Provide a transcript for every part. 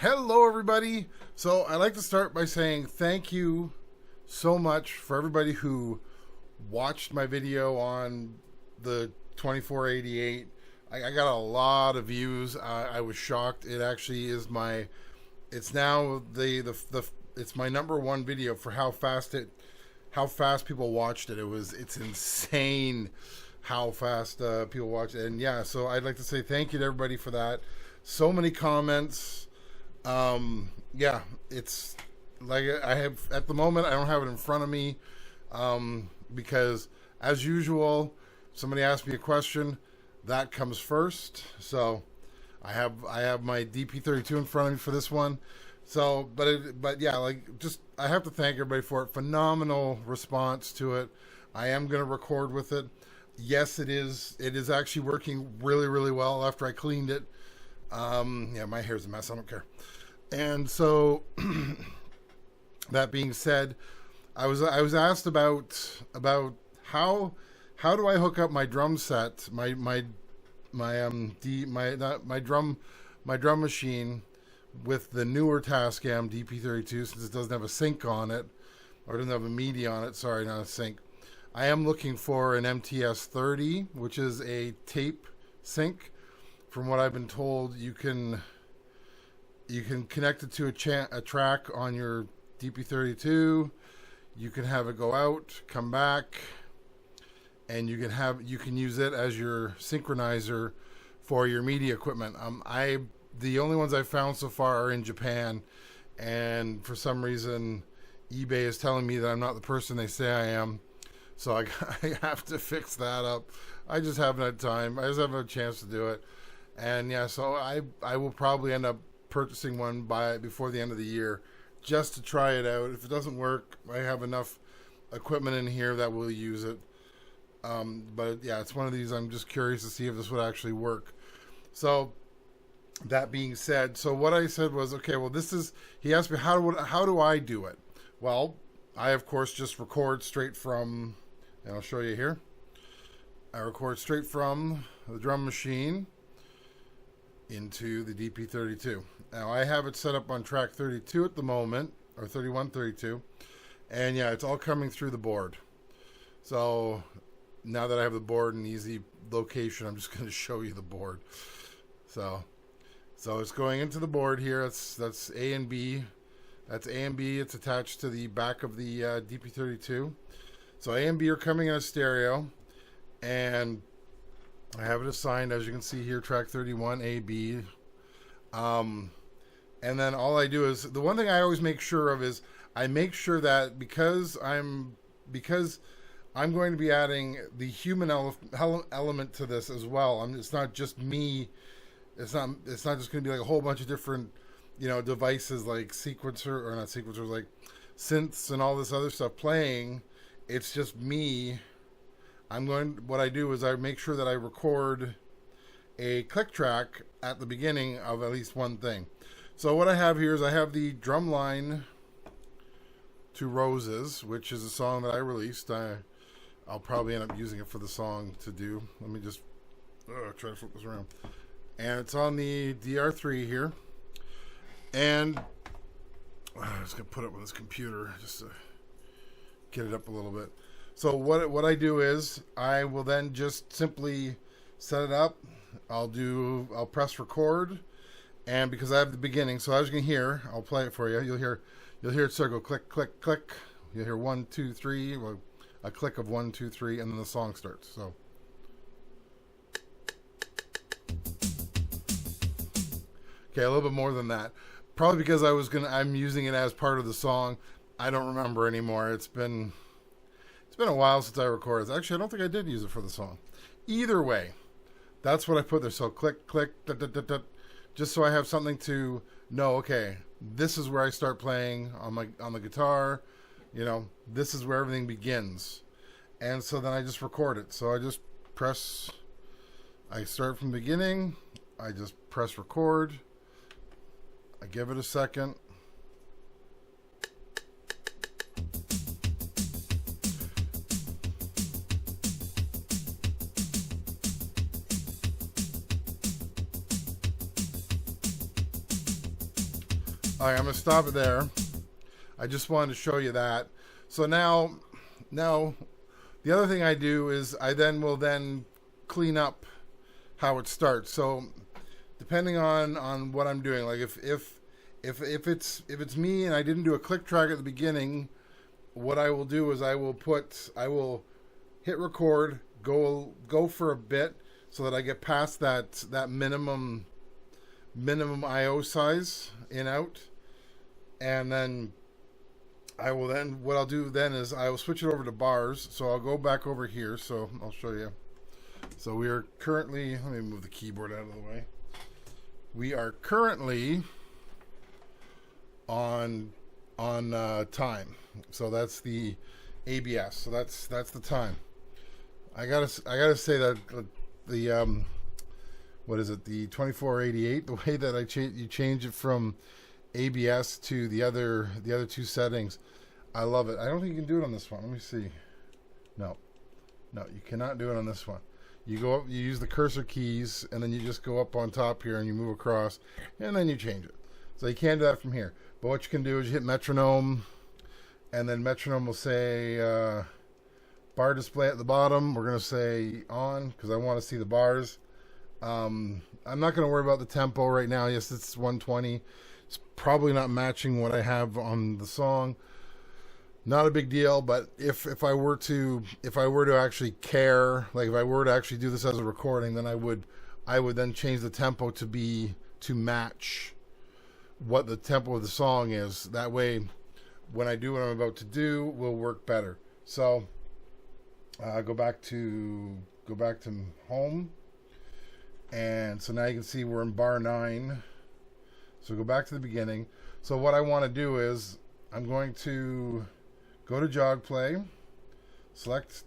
Hello, everybody. So I'd like to start by saying thank you so much for everybody who watched my video on the 2488. I got a lot of views. I was shocked. It actually is it's now it's my number one video for how fast people watched it. It's insane how fast people watched it. And yeah, so I'd like to say thank you to everybody for that. So many comments. Yeah, it's like I have at the moment, I don't have it in front of me, because as usual, somebody asked me a question that comes first. So I have my DP32 in front of me for this one. So, but yeah, I have to thank everybody for it. Phenomenal response to it. I am going to record with it. Yes, it is actually working really, really well after I cleaned it. Yeah, my hair's a mess. I don't care. And so, that being said, I was asked about how do I hook up my drum set, my drum machine with the newer Tascam DP32, since it doesn't have a sync on it, or doesn't have a MIDI on it. Sorry, not a sync. I am looking for an MTS30, which is a tape sync. From what I've been told, you can connect it to a track on your DP32. You can have it go out, come back, and you can use it as your synchronizer for your MIDI equipment. The only ones I've found so far are in Japan, and for some reason, eBay is telling me that I'm not the person they say I am. So I have to fix that up. I just haven't had time. I just haven't had a chance to do it. And yeah, so I will probably end up purchasing one before the end of the year, just to try it out. If it doesn't work, I have enough equipment in here that will use it. But yeah, it's one of these. I'm just curious to see if this would actually work. So that being said, so what I said was, okay, well, he asked me how do I do it? Well, I of course just record straight from, and I'll show you here. I record straight from the drum machine into the DP32. Now I have it set up on track 32 at the moment, or 3132, and yeah, it's all coming through the board. So now that I have the board in easy location, I'm just going to show you the board. So it's going into the board here. That's A and B. That's A and B. It's attached to the back of the DP32. So A and B are coming in a stereo, and I have it assigned, as you can see here, track 31, A, B. And then all I do is, the one thing I always make sure of is, I make sure that because I'm going to be adding the human element to this as well. It's not just me. It's not just going to be like a whole bunch of different, devices like like synths and all this other stuff playing. It's just me. What I do is I make sure that I record a click track at the beginning of at least one thing. So what I have here is I have the drum line to Roses, which is a song that I released. I'll probably end up using it for the song to do. Let me just try to flip this around. And it's on the DR3 here. And I'm just going to put it with this computer just to get it up a little bit. So what I do is I will then just simply set it up. I'll press record, and because I have the beginning, so as you can hear, I'll play it for you. You'll hear it circle, click, click, click. You'll hear 1, 2, 3, well, a click of 1, 2, 3, and then the song starts. So okay, a little bit more than that. Probably because I'm using it as part of the song. I don't remember anymore. It's been a while since I recorded. Actually, I don't think I did use it for the song. Either way, that's what I put there. So click, click, just so I have something to know. Okay, this is where I start playing on the guitar. This is where everything begins. And so then I just record it. So I start from the beginning. I just press record. I give it a second. All right, I'm gonna stop it there. I just wanted to show you that. So now the other thing I do is I will then clean up how it starts. So depending on what I'm doing, like if it's me and I didn't do a click track at the beginning, what I will do is I will hit record, go for a bit so that I get past that minimum IO size in out, and then what I'll do then is I will switch it over to bars. So I'll go back over here. So I'll show you. So we are currently, let me move the keyboard out of the way. We are currently on time. So that's the ABS. So that's the time. I gotta say that the what is it, the 2488, the way that you change it from ABS to the other two settings, I love it. I don't think you can do it on this one. Let me see. No, you cannot do it on this one. You go up, you use the cursor keys, and then you just go up on top here and you move across, and then you change it. So you can't do that from here. But what you can do is you hit metronome, and then metronome will say bar display at the bottom. We're going to say on because I want to see the bars. I'm not going to worry about the tempo right now. Yes, it's 120. It's probably not matching what I have on the song. Not a big deal, but if I were to actually care, like if I were to actually do this as a recording, then I would then change the tempo to match what the tempo of the song is. That way, when I do what I'm about to do, will work better. So go back to home, and so now you can see we're in bar 9. So go back to the beginning. So what I want to do is I'm going to go to jog play, select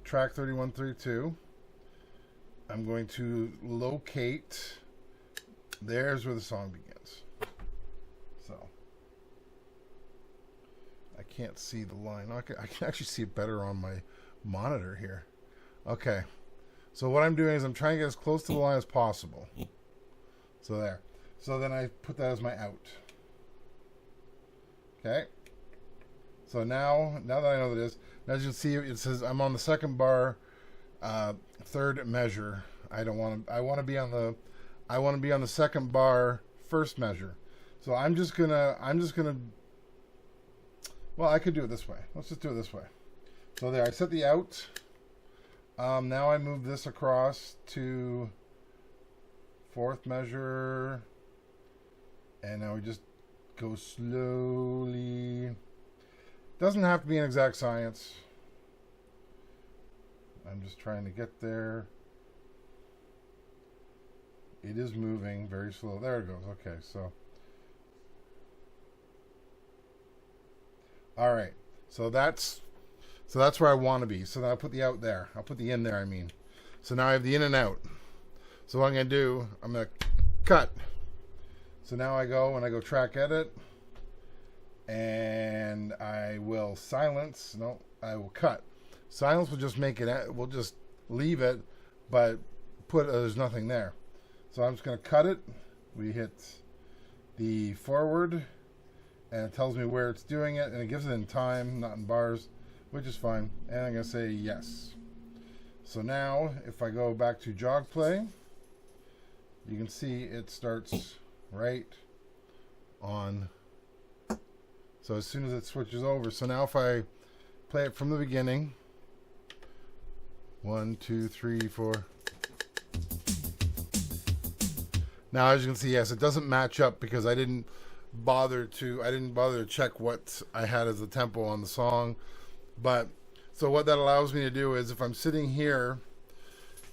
track 3132. I'm going to locate. There's where the song begins. So I can't see the line. I can actually see it better on my monitor here. Okay. So what I'm doing is I'm trying to get as close to the line as possible. So there. So then I put that as my out. Okay. So now that I know what it is, now as you can see, it says I'm on the second bar, third measure. I want to be on the second bar, first measure. So I'm just gonna. Well, I could do it this way. Let's just do it this way. So there, I set the out. Now I move this across to fourth measure, and now we just go slowly. Doesn't have to be an exact science. I'm just trying to get there. It is moving very slow. There it goes. Okay, so. All right. So that's where I want to be. So now I'll put the out there. I'll put the in there, I mean. So now I have the in and out. So what I'm going to do, I'm going to cut. So now I go track edit. And I will silence. No, I will cut. Silence will just make it. We'll just leave it, but there's nothing there. So I'm just going to cut it. We hit the forward, and it tells me where it's doing it, and it gives it in time, not in bars, which is fine. And I'm going to say yes. So now, if I go back to jog play, you can see it starts right on. So as soon as it switches over, so now if I play it from the beginning, 1, 2, 3, 4. Now as you can see, yes, it doesn't match up because I didn't bother to check what I had as the tempo on the song. But so what that allows me to do is if I'm sitting here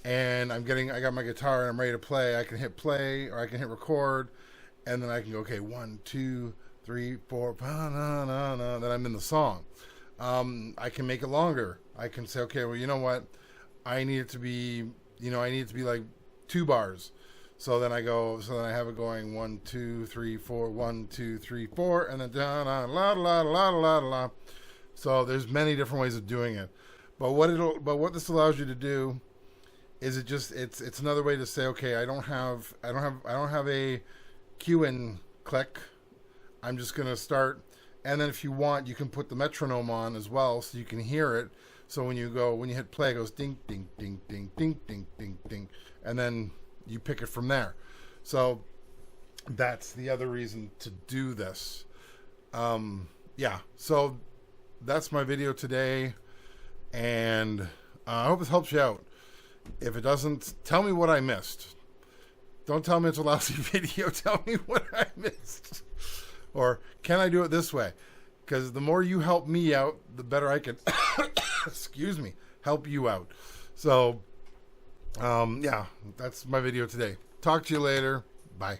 and I got my guitar and I'm ready to play, I can hit play or I can hit record, and then I can go, okay, 1, 2, 3, 4, then I'm in the song. I can make it longer. I can say, okay, well, you know what? I need it to be like 2 bars. So then I have it going 1, 2, 3, 4, 1, 2, 3, 4, and then down, la la la la la la. So there's many different ways of doing it. But what this allows you to do is it's another way to say, okay, I don't have a cue in click I'm just going to start. And then if you want, you can put the metronome on as well so you can hear it. So when you hit play, it goes ding, ding, ding, ding, ding, ding, ding, ding. And then you pick it from there. So that's the other reason to do this. Yeah, so that's my video today. And I hope this helps you out. If it doesn't, tell me what I missed. Don't tell me it's a lousy video. Tell me what I missed. Or can I do it this way? Because the more you help me out, the better I can, excuse me, help you out. So, yeah, that's my video today. Talk to you later. Bye.